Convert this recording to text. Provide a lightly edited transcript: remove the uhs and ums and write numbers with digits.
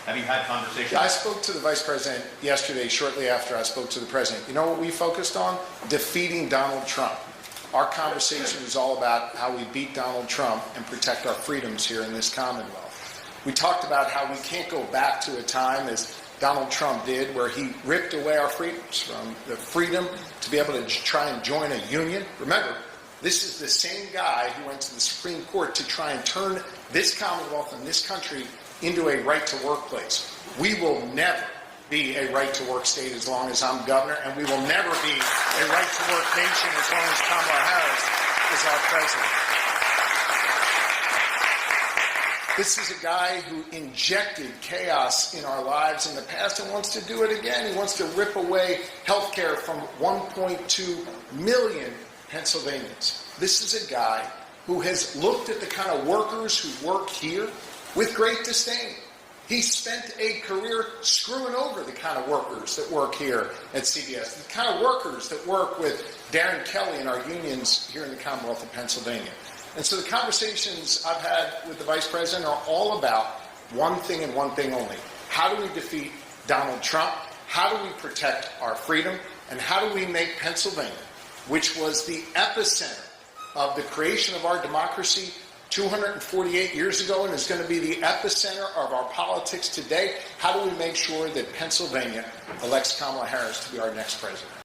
Have you had conversations? I spoke to the Vice President yesterday, shortly after I spoke to the President. You know what we focused on? Defeating Donald Trump. Our conversation was all about how we beat Donald Trump and protect our freedoms here in this Commonwealth. We talked about how we can't go back to a time, as Donald Trump did, where he ripped away our freedoms, from the freedom to be able to try and join a union. Remember, this is the same guy who went to the Supreme Court to try and turn this Commonwealth and this country into a right-to-work place. We will never be a right-to-work state as long as I'm governor, and we will never be a right-to-work nation as long as Kamala Harris is our president. This is a guy who injected chaos in our lives in the past and wants to do it again. He wants to rip away health care from 1.2 million Pennsylvanians. This is a guy who has looked at the kind of workers who work here with great disdain. He spent a career screwing over the kind of workers that work here at CBS, the kind of workers that work with Darren Kelly and our unions here in the Commonwealth of Pennsylvania. And so the conversations I've had with the Vice President are all about one thing and one thing only. How do we defeat Donald Trump? How do we protect our freedom? And how do we make Pennsylvania, which was the epicenter of the creation of our democracy 248 years ago and is going to be the epicenter of our politics today, how do we make sure that Pennsylvania elects Kamala Harris to be our next president?